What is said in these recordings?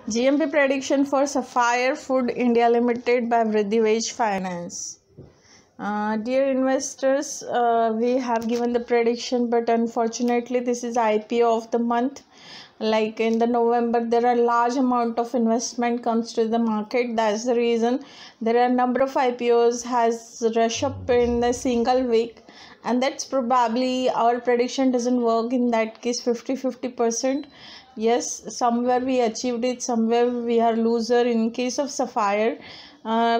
GMP prediction for Sapphire Food India Limited by Vridhi Finance. Dear investors, we have given the prediction, but unfortunately this is IPO of the month. Like in the November, there are large amount of investment comes to the market. That's the reason there are number of IPOs has rush up in the single week, and that's probably our prediction doesn't work in that case 50-50%. Yes, somewhere we achieved it, somewhere we are loser. In case of Sapphire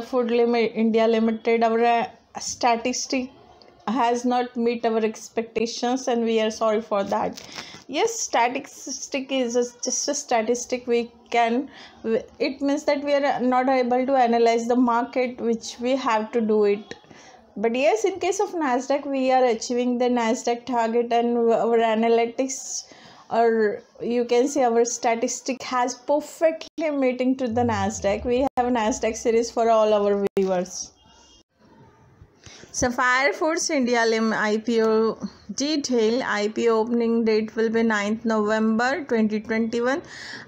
Food India Limited, our statistic has not met our expectations, and we are sorry for that. Yes, statistic is just a statistic. We can, it means that we are not able to analyze the market, which we have to do it. But yes, in case of Nasdaq, we are achieving the Nasdaq target, and our analytics, or you can say our statistic, has perfectly meeting to the Nasdaq. We have a Nasdaq series for all our viewers. Sapphire Foods India IPO detail. IPO opening date will be 9th November 2021.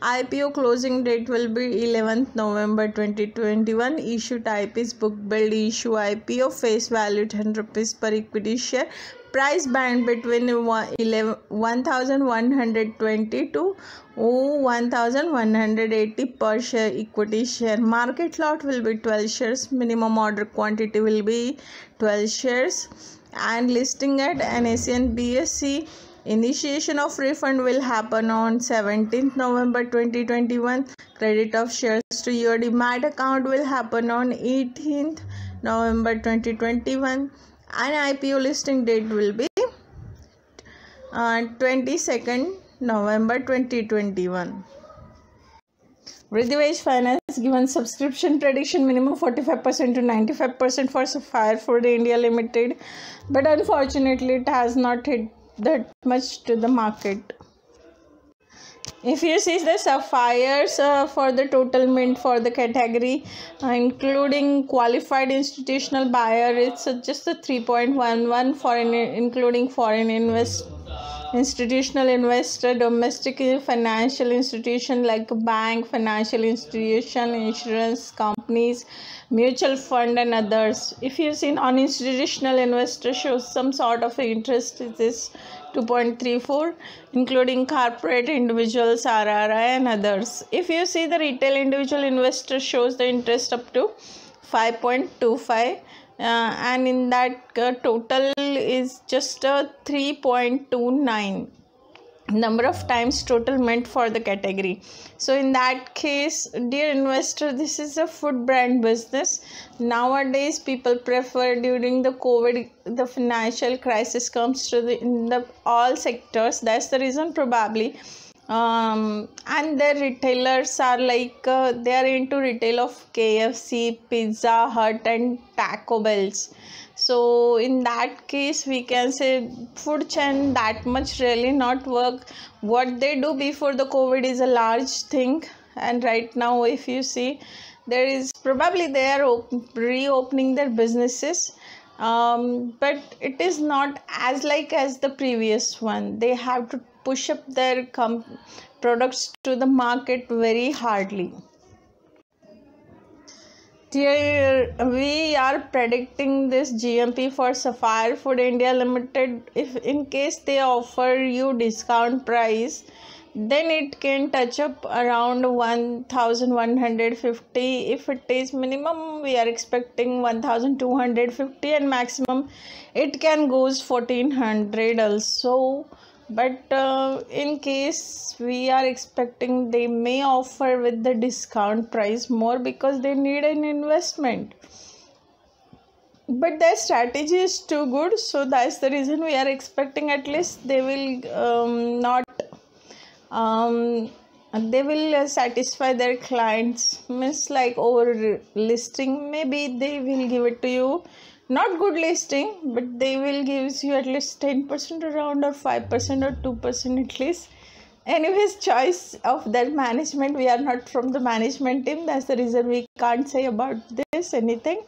IPO closing date will be 11th November 2021. Issue type is book build issue IPO. Face value 10 rupees per equity share. Price band between 1120 to 1180 per share equity share. Market lot will be 12 shares. Minimum order quantity will be 12 shares. And listing at NSE and BSE. Initiation of refund will happen on 17th November 2021. Credit of shares to your demat account will happen on 18th November 2021. And IPO listing date will be 22nd November 2021. Vridhi Finance given subscription prediction minimum 45% to 95% for Sapphire Food India Limited, but unfortunately it has not hit that much to the market. If you see the Sapphires for the total mint for the category, including qualified institutional buyer, it's just a 3.11 foreign, including foreign institutional investor, domestic financial institution like bank, financial institution, insurance companies, mutual fund and others. If you see non-institutional investor shows some sort of interest, it is 2.34, including corporate, individuals, RRI and others. If you see the retail individual investor shows the interest up to 5.25, and in that total is just 3.29 number of times total meant for the category. So in that case, dear investor, this is a food brand business. Nowadays people prefer, during the COVID, the financial crisis comes to in the all sectors. That's the reason probably. And their retailers are like they are into retail of KFC, Pizza Hut and Taco Bells. So in that case we can say food chain that much really not work. What they do before the COVID is a large thing, and right now if you see, there is probably they are reopening their businesses, but it is not as like as the previous one. They have to push up their products to the market very hardly. Here we are predicting this GMP for Sapphire Food India Limited. If in case they offer you discount price, then it can touch up around 1150. If it is minimum, we are expecting 1250, and maximum it can goes 1400 also. But in case we are expecting they may offer with the discount price more, because they need an investment, but their strategy is too good. So that's the reason we are expecting at least they will they will satisfy their clients, means like over listing. Maybe they will give it to you, not good listing, but they will give you at least 10% around, or 5% or 2% at least. Anyways, choice of that management. We are not from the management team. That's the reason we can't say about this anything.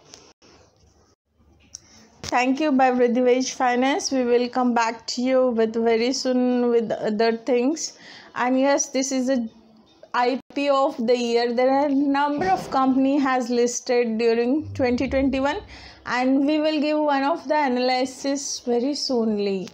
Thank you by Vridhi Finance. We will come back to you with very soon with other things. And yes, this is a IPO of the year. There are a number of company has listed during 2021, and we will give one of the analysis very soonly.